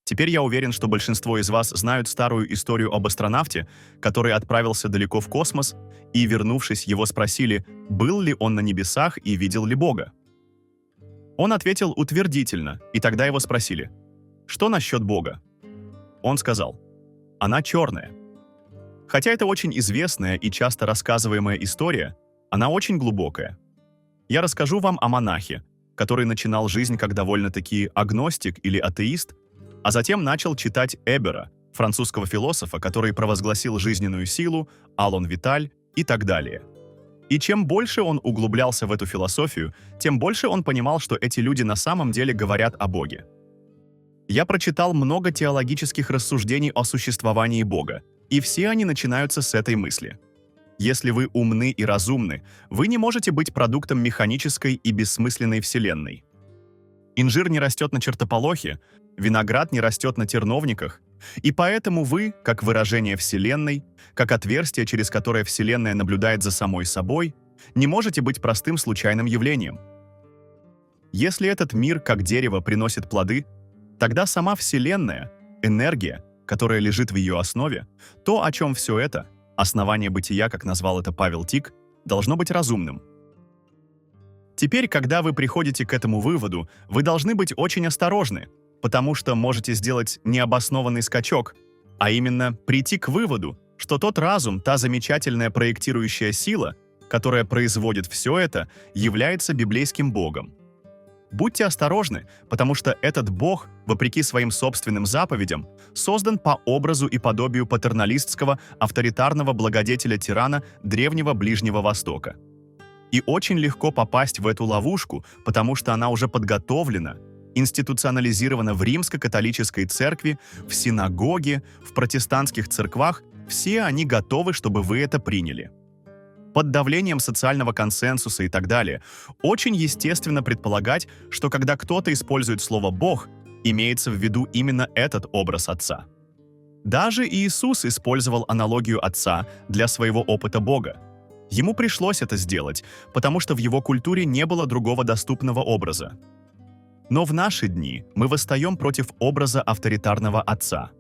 Теперь я уверен, что большинство из вас знают старую историю об астронавте, который отправился далеко в космос, и, вернувшись, его спросили, был ли он на небесах и видел ли Бога. Он ответил утвердительно, и тогда его спросили, что насчет Бога? Он сказал, она черная. Хотя это очень известная и часто рассказываемая история, она очень глубокая. Я расскажу вам о монахе, который начинал жизнь как довольно-таки агностик или атеист, а затем начал читать Эбера, французского философа, который провозгласил жизненную силу, Алон Виталь и так далее. И чем больше он углублялся в эту философию, тем больше он понимал, что эти люди на самом деле говорят о Боге. Я прочитал много теологических рассуждений о существовании Бога, и все они начинаются с этой мысли. Если вы умны и разумны, вы не можете быть продуктом механической и бессмысленной вселенной. Инжир не растет на чертополохе, виноград не растет на терновниках, и поэтому вы, как выражение вселенной, как отверстие, через которое вселенная наблюдает за самой собой, не можете быть простым случайным явлением. Если этот мир, как дерево, приносит плоды, тогда сама вселенная, энергия, которая лежит в ее основе, то, о чем все это, основание бытия, как назвал это Павел Тик, должно быть разумным. Теперь, когда вы приходите к этому выводу, вы должны быть очень осторожны, потому что можете сделать необоснованный скачок, а именно прийти к выводу, что тот разум, та замечательная проектирующая сила, которая производит все это, является библейским Богом. Будьте осторожны, потому что этот Бог, вопреки своим собственным заповедям, создан по образу и подобию патерналистского, авторитарного благодетеля-тирана древнего Ближнего Востока. И очень легко попасть в эту ловушку, потому что она уже подготовлена, институционализирована в римско-католической церкви, в синагоге, в протестантских церквах, все они готовы, чтобы вы это приняли. Под давлением социального консенсуса и так далее, очень естественно предполагать, что когда кто-то использует слово «Бог», имеется в виду именно этот образ Отца. Даже Иисус использовал аналогию Отца для своего опыта Бога. Ему пришлось это сделать, потому что в его культуре не было другого доступного образа. Но в наши дни мы восстаем против образа авторитарного Отца.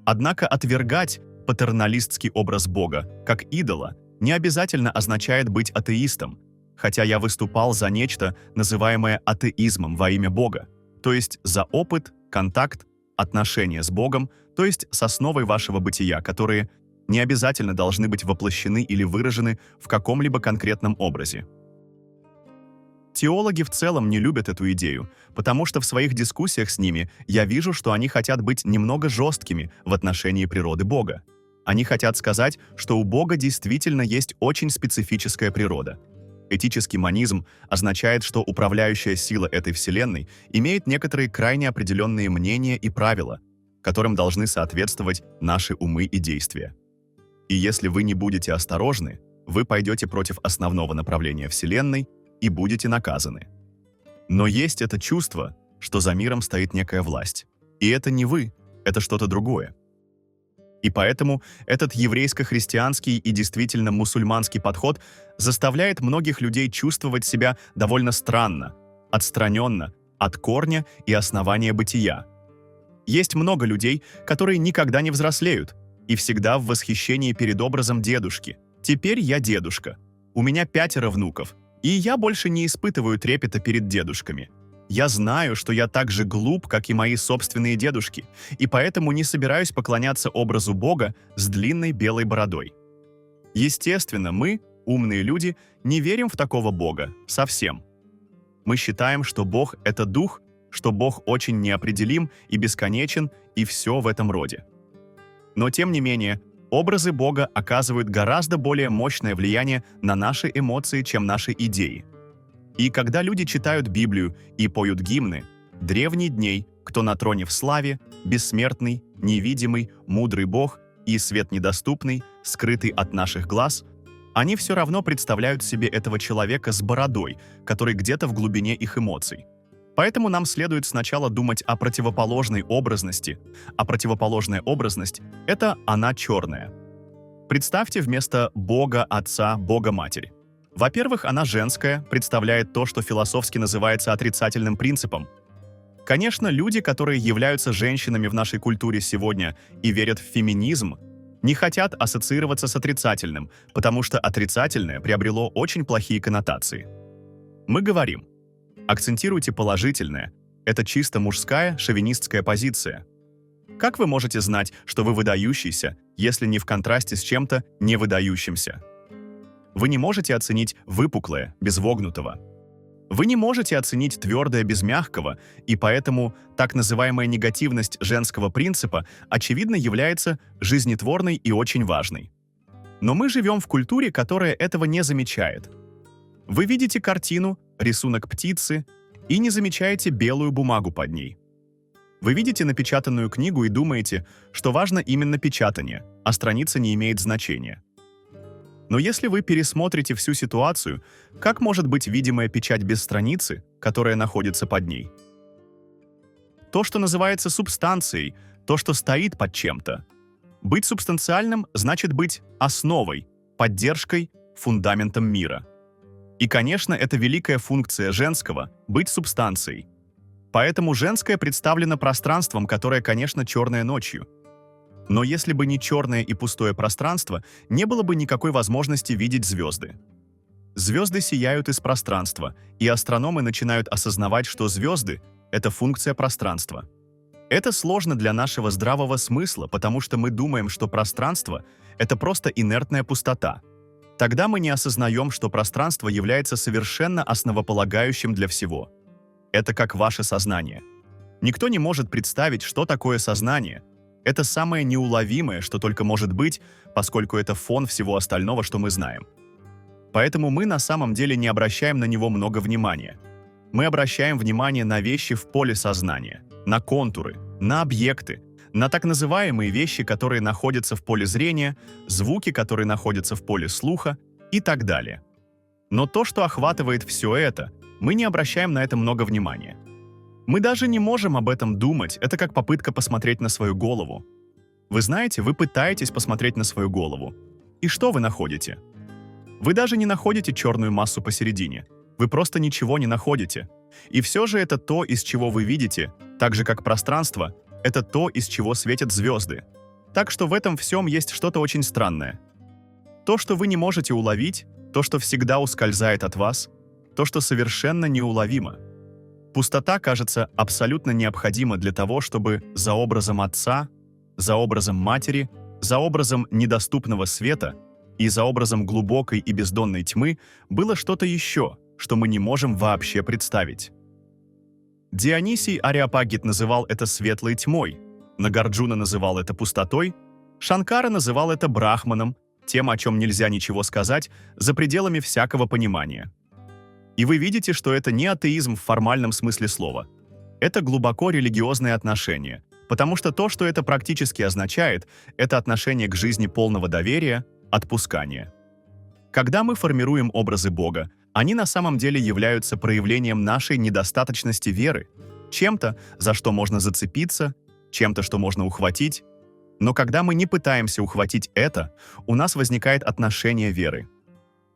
Однако отвергать патерналистский образ Бога, как идола, не обязательно означает быть атеистом, хотя я выступал за нечто, называемое атеизмом во имя Бога, то есть за опыт, контакт, отношения с Богом, то есть с основой вашего бытия, которые не обязательно должны быть воплощены или выражены в каком-либо конкретном образе. Теологи в целом не любят эту идею, потому что в своих дискуссиях с ними я вижу, что они хотят быть немного жесткими в отношении природы Бога. Они хотят сказать, что у Бога действительно есть очень специфическая природа. Этический монизм означает, что управляющая сила этой вселенной имеет некоторые крайне определенные мнения и правила, которым должны соответствовать наши умы и действия. И если вы не будете осторожны, вы пойдете против основного направления вселенной и будете наказаны. Но есть это чувство, что за миром стоит некая власть. И это не вы, это что-то другое. И поэтому этот еврейско-христианский и действительно мусульманский подход заставляет многих людей чувствовать себя довольно странно, отстраненно от корня и основания бытия. Есть много людей, которые никогда не взрослеют и всегда в восхищении перед образом дедушки. Теперь я дедушка. У меня 5 внуков, и я больше не испытываю трепета перед дедушками. Я знаю, что я так же глуп, как и мои собственные дедушки, и поэтому не собираюсь поклоняться образу Бога с длинной белой бородой. Естественно, мы, умные люди, не верим в такого Бога совсем. Мы считаем, что Бог — это дух, что Бог очень неопределим и бесконечен, и все в этом роде. Но тем не менее, образы Бога оказывают гораздо более мощное влияние на наши эмоции, чем наши идеи. И когда люди читают Библию и поют гимны, древний дней, кто на троне в славе, бессмертный, невидимый, мудрый Бог и свет недоступный, скрытый от наших глаз, они все равно представляют себе этого человека с бородой, который где-то в глубине их эмоций. Поэтому нам следует сначала думать о противоположной образности, а противоположная образность — это она черная. Представьте вместо Бога Отца Бога Матерь. Во-первых, она женская, представляет то, что философски называется отрицательным принципом. Конечно, люди, которые являются женщинами в нашей культуре сегодня и верят в феминизм, не хотят ассоциироваться с отрицательным, потому что отрицательное приобрело очень плохие коннотации. Мы говорим: акцентируйте положительное, это чисто мужская шовинистская позиция. Как вы можете знать, что вы выдающийся, если не в контрасте с чем-то не выдающимся? Вы не можете оценить выпуклое без вогнутого. Вы не можете оценить твердое без мягкого, и поэтому так называемая негативность женского принципа очевидно является жизнетворной и очень важной. Но мы живем в культуре, которая этого не замечает. Вы видите картину, рисунок птицы, и не замечаете белую бумагу под ней. Вы видите напечатанную книгу и думаете, что важно именно печатание, а страница не имеет значения. Но если вы пересмотрите всю ситуацию, как может быть видимая печать без страницы, которая находится под ней? То, что называется субстанцией, то, что стоит под чем-то. Быть субстанциальным значит быть основой, поддержкой, фундаментом мира. И, конечно, это великая функция женского – быть субстанцией. Поэтому женское представлено пространством, которое, конечно, черное ночью. Но если бы не черное и пустое пространство, не было бы никакой возможности видеть звезды. Звезды сияют из пространства, и астрономы начинают осознавать, что звезды — это функция пространства. Это сложно для нашего здравого смысла, потому что мы думаем, что пространство — это просто инертная пустота. Тогда мы не осознаем, что пространство является совершенно основополагающим для всего. Это как ваше сознание. Никто не может представить, что такое сознание. Это самое неуловимое, что только может быть, поскольку это фон всего остального, что мы знаем. Поэтому мы на самом деле не обращаем на него много внимания. Мы обращаем внимание на вещи в поле сознания, на контуры, на объекты, на так называемые вещи, которые находятся в поле зрения, звуки, которые находятся в поле слуха и так далее. Но то, что охватывает все это, мы не обращаем на это много внимания. Мы даже не можем об этом думать, это как попытка посмотреть на свою голову. Вы знаете, вы пытаетесь посмотреть на свою голову. И что вы находите? Вы даже не находите черную массу посередине. Вы просто ничего не находите. И все же это то, из чего вы видите, так же как пространство, это то, из чего светят звезды. Так что в этом всем есть что-то очень странное. То, что вы не можете уловить, то, что всегда ускользает от вас, то, что совершенно неуловимо. Пустота кажется абсолютно необходима для того, чтобы за образом отца, за образом матери, за образом недоступного света и за образом глубокой и бездонной тьмы было что-то еще, что мы не можем вообще представить. Дионисий Ареопагит называл это светлой тьмой, Нагарджуна называл это пустотой, Шанкара называл это брахманом, тем, о чем нельзя ничего сказать, за пределами всякого понимания. И вы видите, что это не атеизм в формальном смысле слова. Это глубоко религиозное отношение, потому что то, что это практически означает, это отношение к жизни полного доверия, отпускания. Когда мы формируем образы Бога, они на самом деле являются проявлением нашей недостаточности веры, чем-то, за что можно зацепиться, чем-то, что можно ухватить. Но когда мы не пытаемся ухватить это, у нас возникает отношение веры.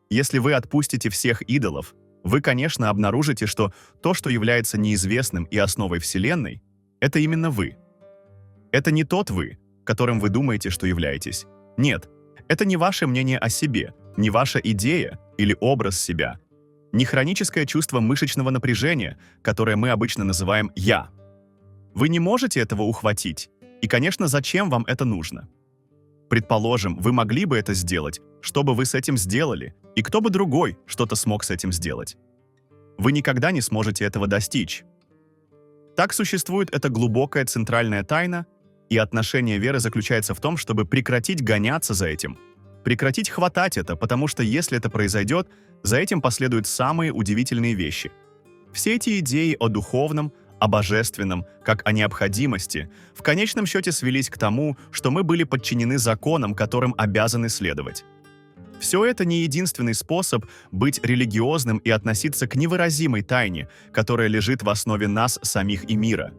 Если вы отпустите всех идолов, вы, конечно, обнаружите, что то, что является неизвестным и основой Вселенной, это именно вы. Это не тот вы, которым вы думаете, что являетесь. Нет, это не ваше мнение о себе, не ваша идея или образ себя, не хроническое чувство мышечного напряжения, которое мы обычно называем «я». Вы не можете этого ухватить, и, конечно, зачем вам это нужно? Предположим, вы могли бы это сделать, что бы вы с этим сделали, и кто бы другой что-то смог с этим сделать. Вы никогда не сможете этого достичь. Так существует эта глубокая центральная тайна, и отношение веры заключается в том, чтобы прекратить гоняться за этим, прекратить хватать это, потому что если это произойдет, за этим последуют самые удивительные вещи. Все эти идеи о духовном, о божественном, как о необходимости, в конечном счете свелись к тому, что мы были подчинены законам, которым обязаны следовать. Все это не единственный способ быть религиозным и относиться к невыразимой тайне, которая лежит в основе нас самих и мира.